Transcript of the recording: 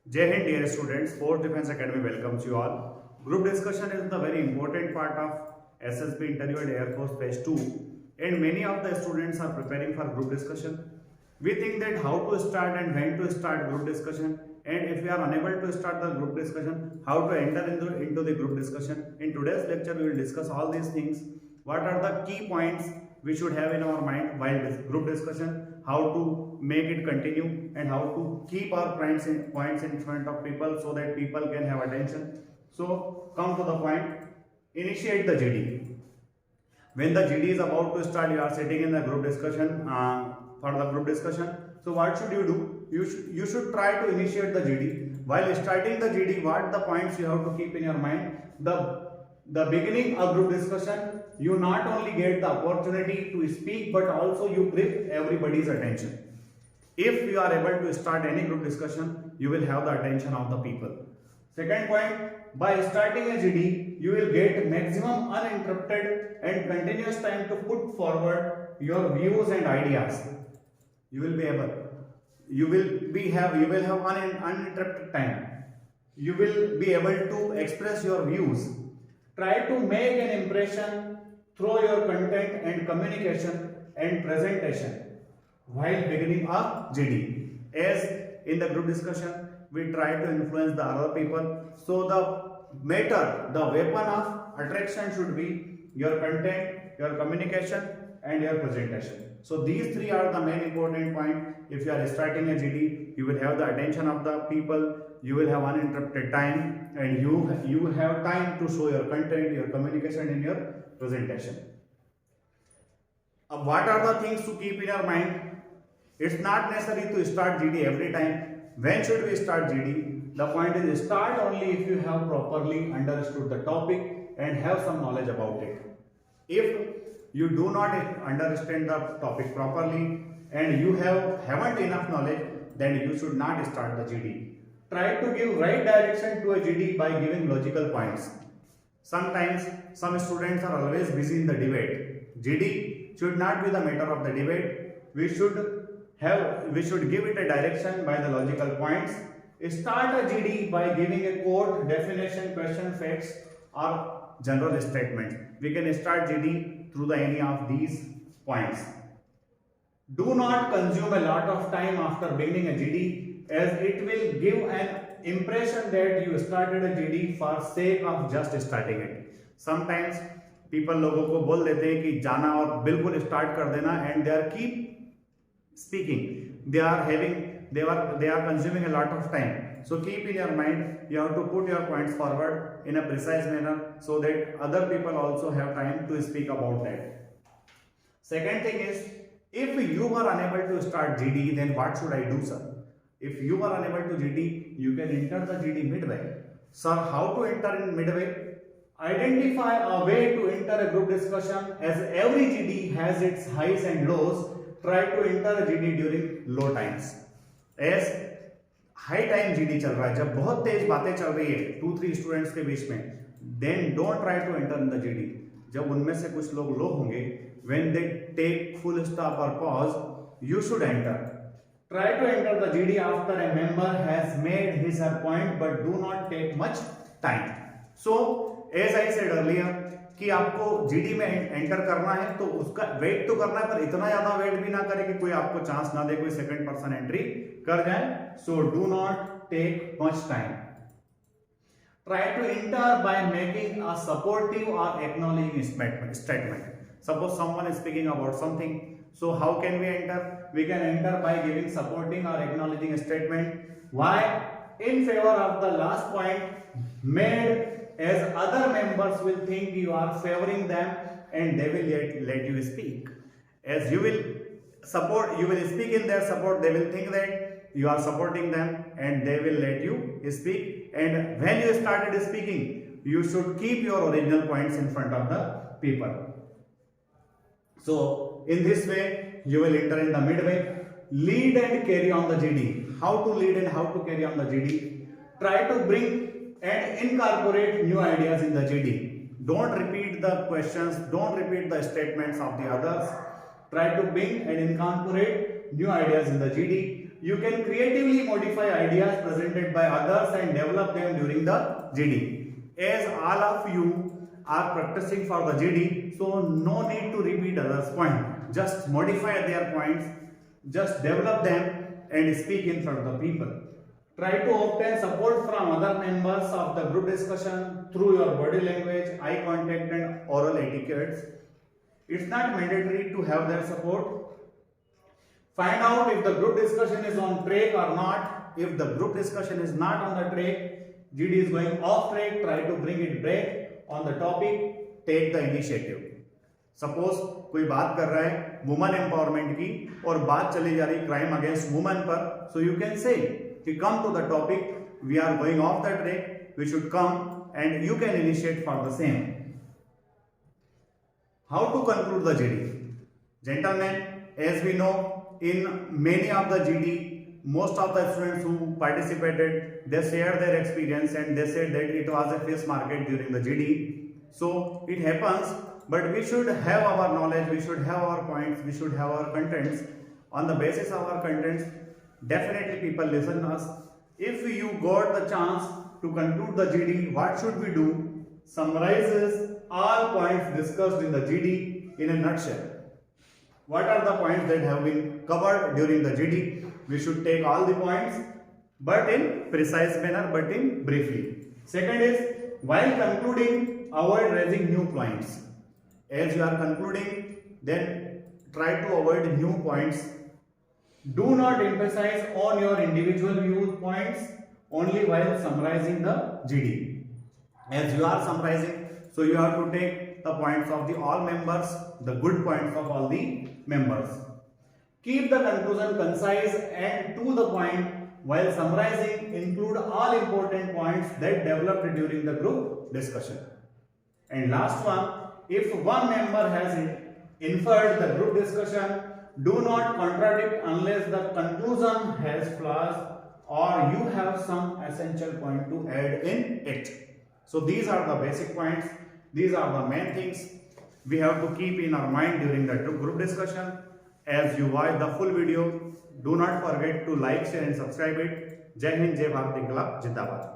Jai Hind, dear students. Force Defense Academy welcomes you all. Group discussion is the very important part of SSB interview and Air Force Phase 2, and many of the students are preparing for group discussion. We think that how to start and when to start group discussion, and if we are unable to start the group discussion, how to enter into the group discussion. In today's lecture, we will discuss all these things. What are the key points we should have in our mind while group discussion, how to make it continue, and how to keep our points in front of people so that people can have attention. So come to the point, initiate the GD. When the GD is about to start, you are sitting in the group discussion for the group discussion. So what should you do? You should try to initiate the GD. While starting the GD, what the points you have to keep in your mind? The beginning of group discussion, you not only get the opportunity to speak, but also you grip everybody's attention. If you are able to start any group discussion, you will have the attention of the people. Second point, by starting a GD, you will get maximum uninterrupted and continuous time to put forward your views and ideas. You will have uninterrupted time. You will be able to express your views. Try to make an impression through your content and communication and presentation while beginning a GD. As in the group discussion, we try to influence the other people. So the weapon of attraction should be your content, your communication, and your presentation. So these three are the main important point. If you are starting a GD, you will have the attention of the people, you will have uninterrupted time, and you have time to show your content, your communication, and your presentation. What are the things to keep in your mind? It's not necessary to start GD every time. When should we start GD? The point is start only if you have properly understood the topic and have some knowledge about it. If you do not understand the topic properly and you haven't enough knowledge, then you should not start the GD. Try to give right direction to a GD by giving logical points. Sometimes some students are always busy in the debate. GD should not be the matter of the debate. We should give it a direction by the logical points. Start a GD by giving a quote, definition, question, facts, or general statements. We can start GD through any of these points. Do not consume a lot of time after beginning a GD, as it will give an impression that you started a GD for sake of just starting it. Sometimes people लोगों को बोल देते हैं कि जाना और बिल्कुल start कर देना, and they are keep speaking. They are consuming a lot of time. So keep in your mind, you have to put your points forward in a precise manner so that other people also have time to speak about that. Second thing is, if you are unable to start GD, then what should I do, sir? If you are unable to GD, you can enter the GD midway. Sir, how to enter in midway? Identify a way to enter a group discussion, as every GD has its highs and lows. Try to enter a GD during low times. As high time GD चल रहा है, जब बहुत तेज बातें चल रही है 2-3 students के बीच में, then don't try to enter in the GD. जब उनमें से कुछ लोग लो होंगे, when they take full stop और pause, you should enter. Try to enter the GD after a member has made his or point, but do not take much time. So as I said earlier कि आपको GD में enter करना है तो उसका wait तो करना है, पर इतना ज्यादा वेट भी ना करें कि कोई आपको चांस ना दे, कोई सेकंड पर्सन एंट्री कर जाए. So do not take much time. Try to enter by making a supportive or acknowledging statement. Suppose someone is speaking about something, so how can we enter? We can enter by giving supporting or acknowledging a statement. Why? In favor of the last point made, as other members will think you are favoring them and they will let you speak. As you will speak in their support, they will think that you are supporting them and they will let you speak. And when you started speaking, you should keep your original points in front of the people. So in this way, you will enter in the midway. Lead and carry on the GD. How to lead and how to carry on the GD? Try to bring and incorporate new ideas in the GD. Don't repeat the questions, don't repeat the statements of the others. Try to bring and incorporate new ideas in the GD. You can creatively modify ideas presented by others and develop them during the GD. As all of you are practicing for the GD, so no need to repeat others' point. Just modify their points, just develop them and speak in front of the people. Try to obtain support from other members of the group discussion through your body language, eye contact and oral etiquettes. It's not mandatory to have their support. Find out if the group discussion is on track or not. If the group discussion is not on the track, GD is going off track, try to bring it back on the topic, take the initiative. Suppose कोई बात कर रहा है woman empowerment की और बात चली जा रही क्राइम अगेंस्ट वुमन पर, सो यू कैन से कि come to the topic, we are going off the track, we should come and you can initiate for the same. How to conclude the GD? Gentlemen, as we know, in many of the GD, most of the students who participated, they shared their experience and they said that it was a fish market during the GD. So it happens, but we should have our knowledge, we should have our points, we should have our contents. On the basis of our contents, definitely people listen to us. If you got the chance to conclude the GD, what should we do? Summarizes all points discussed in the GD in a nutshell. What are the points that have been covered during the GD? We should take all the points, but in precise manner, but in briefly. Second is, while concluding, avoid raising new points. As you are concluding, then try to avoid new points. Do not emphasize on your individual viewpoints only while summarizing the GD. As you are summarizing, so you have to take the points of the all members, the good points of all the members. Keep the conclusion concise and to the point. While summarizing, include all important points that developed during the group discussion. And last one, if one member has inferred the group discussion, do not contradict unless the conclusion has flaws or you have some essential point to add in it. So these are the basic points. These are the main things we have to keep in our mind during the group discussion. As you watch the full video, do not forget to like, share and subscribe it. Jai Hind, Jai Bharat, Inkilab Zindabad.